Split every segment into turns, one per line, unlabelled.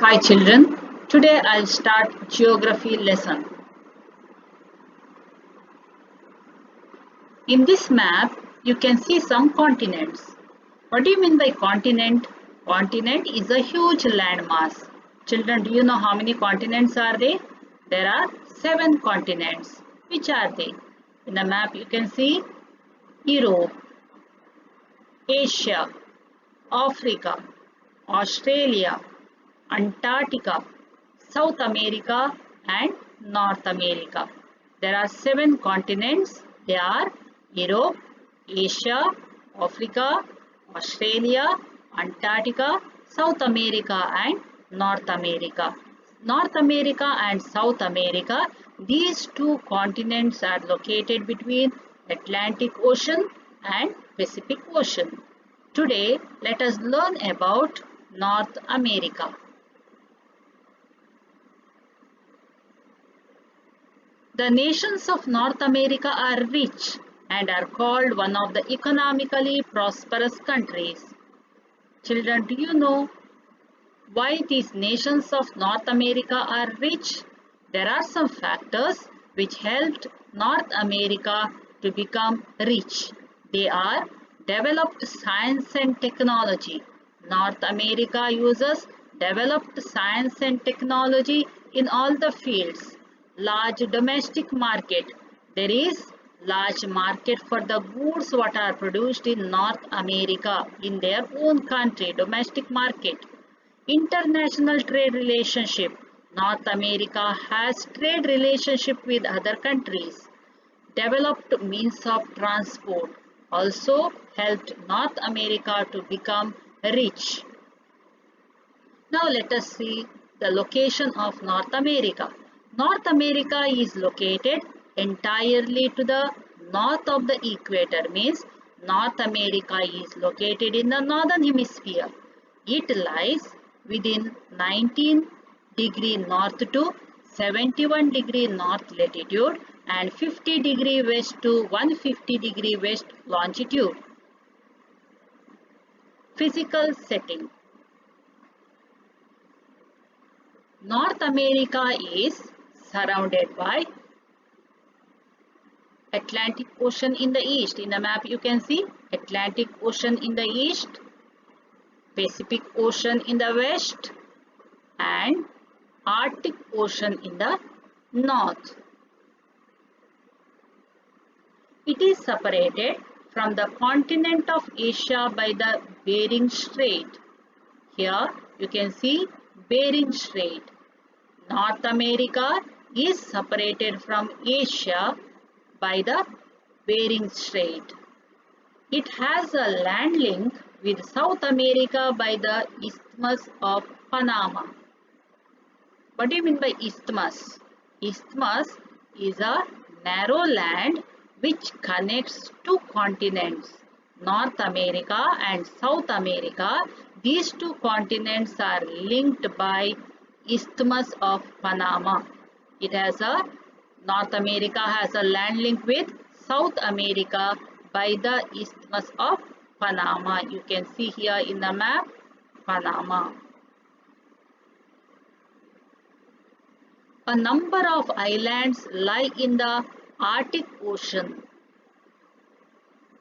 Hi children, today I'll start geography lesson. In this map, you can see some continents. What do you mean by continent? Continent is a huge landmass. Children, do you know how many continents are there? There are 7 continents. Which are they? In the map you can see Europe, Asia, Africa, Australia, Antarctica, South America and North America. There are 7 continents. They are Europe, Asia, Africa, Australia, Antarctica, South America and North America. North America and South America, these two continents are located between Atlantic Ocean and Pacific Ocean. Today, let us learn about North America. The nations of North America are rich and are called one of the economically prosperous countries. Children, do you know why these nations of North America are rich? There are some factors which helped North America to become rich. They are developed science and technology. North America uses developed science and technology in all the fields. Large domestic market. There is large market for the goods what are produced in North America in their own country, domestic market. International trade relationship. North America has trade relationship with other countries. Developed means of transport also helped North America to become rich. Now let us see the location of North America. North America is located entirely to the north of the equator, means North America is located in the northern hemisphere. It lies within 19° north to 71° north latitude and 50° west to 150° west longitude. Physical setting. North America is surrounded by Atlantic Ocean in the east. In the map you can see Atlantic Ocean in the east, Pacific Ocean in the west and Arctic Ocean in the north. It is separated from the continent of Asia by the Bering Strait. Here you can see Bering Strait. North America is separated from Asia by the Bering Strait. It has a land link with South America by the Isthmus of Panama. What do you mean by isthmus? Isthmus is a narrow land which connects two continents, North America and South America. These two continents are linked by Isthmus of Panama. North America has a land link with South America by the Isthmus of Panama. You can see here in the map, Panama. A number of islands lie in the Arctic Ocean.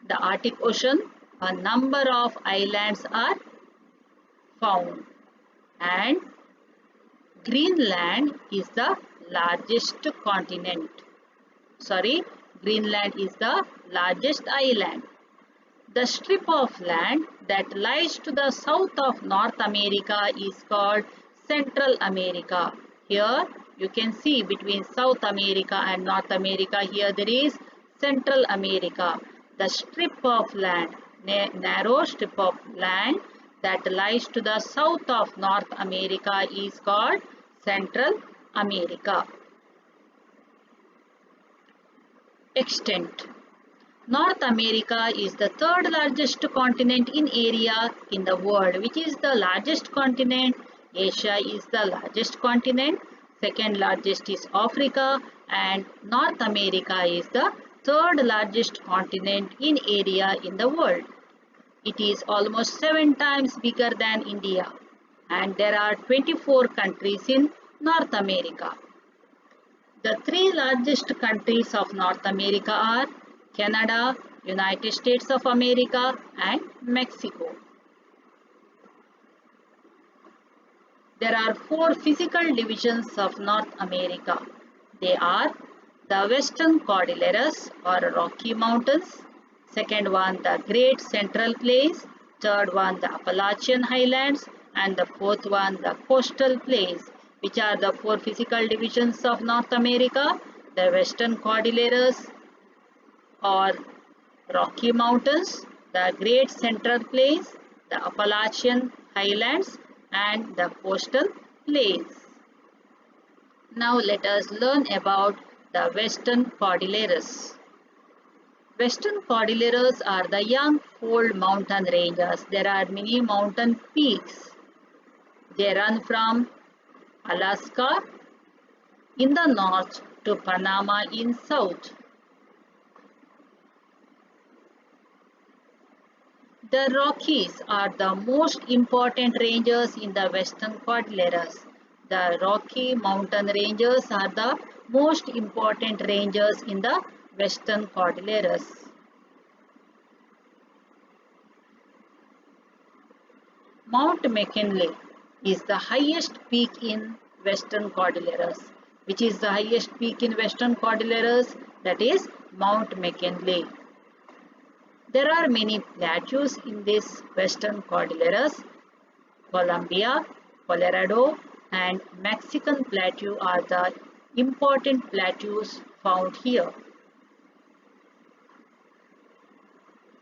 The Arctic Ocean, a number of islands are found, and Greenland is the largest continent. Greenland is the largest island. The strip of land that lies to the south of North America is called Central America. Here you can see between South America and North America, here there is Central America. The strip of land, narrow strip of land that lies to the south of North America is called Central America. Extent. North America is the third largest continent in area in the world. Which is the largest continent? Asia is the largest continent. Second largest is Africa, and North America is the third largest continent in area in the world. It is almost 7 times bigger than India. and there are 24 countries in North America. The three largest countries of North America are Canada, United States of America, and Mexico. There are four physical divisions of North America. They are the Western Cordilleras or Rocky Mountains, second one the Great Central Plains, third one the Appalachian Highlands, and the fourth one the Coastal Plains. Which are the four physical divisions of North America? The Western Cordilleras or Rocky Mountains, the Great Central Plains, the Appalachian Highlands, and the Coastal Plains. Now let us learn about the Western Cordilleras. Western Cordilleras are the young fold mountain ranges. There are many mountain peaks. They run from Alaska in the north to Panama in south. The Rockies are the most important ranges in the Western Cordilleras. The Rocky Mountain ranges are the most important ranges in the Western Cordilleras. Mount McKinley is the highest peak in Western Cordilleras. Which is the highest peak in Western Cordilleras? That is Mount McKinley. There are many plateaus in this Western Cordilleras. Columbia, Colorado, and Mexican Plateau are the important plateaus found here.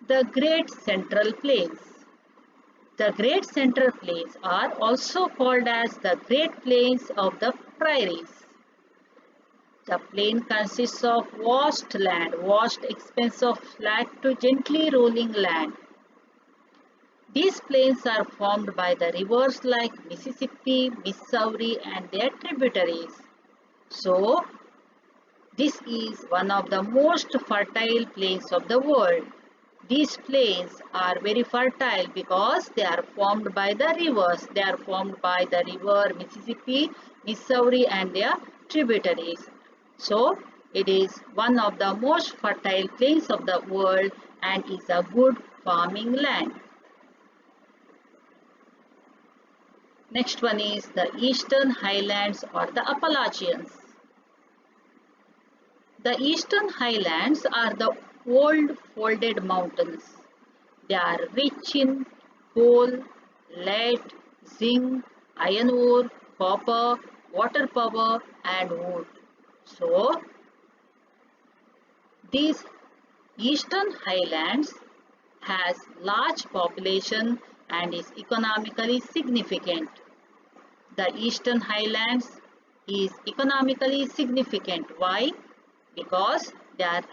The Great Central Plains. The Great Central Plains are also called as the Great Plains of the Prairies. The plain consists of vast expanse of flat to gently rolling land. These plains are formed by the rivers like Mississippi, Missouri, and their tributaries. So, this is one of the most fertile plains of the world. These plains are very fertile because they are formed by the rivers. They are formed by the river Mississippi, Missouri, and their tributaries. So, it is one of the most fertile plains of the world and is a good farming land. Next one is the Eastern Highlands or the Appalachians. The Eastern Highlands are the old folded mountains. They are rich in coal, lead, zinc, iron ore, copper, water power, and wood. So, these Eastern Highlands has large population and is economically significant. The Eastern Highlands is economically significant. Why? Because they are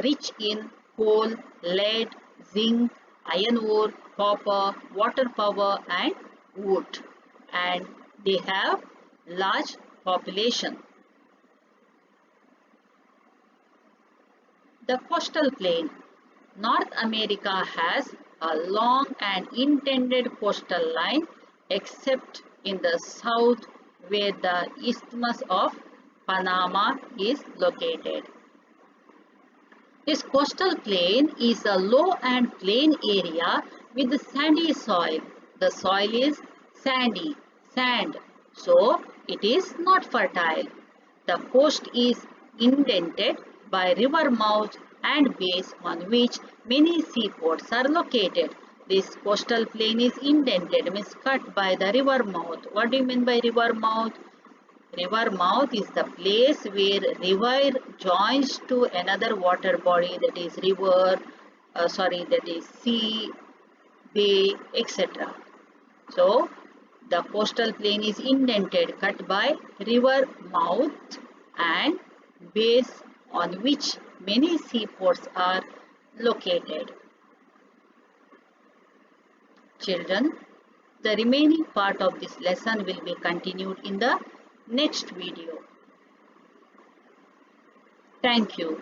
rich in coal, lead, zinc, iron ore, copper, water power, and wood, and they have large population. The coastal plain. North America has a long and intended coastal line except in the south where the Isthmus of Panama is located. This coastal plain is a low and plain area with sandy soil. The soil is sandy, sand, so it is not fertile. The coast is indented by river mouths and bays on which many seaports are located. This coastal plain is indented, means cut by the river mouth. What do you mean by river mouth? River mouth is the place where river joins to another water body, that is that is sea, bay, etc. So, the coastal plain is indented, cut by river mouth and bays on which many seaports are located. Children, the remaining part of this lesson will be continued in the next video. Thank you.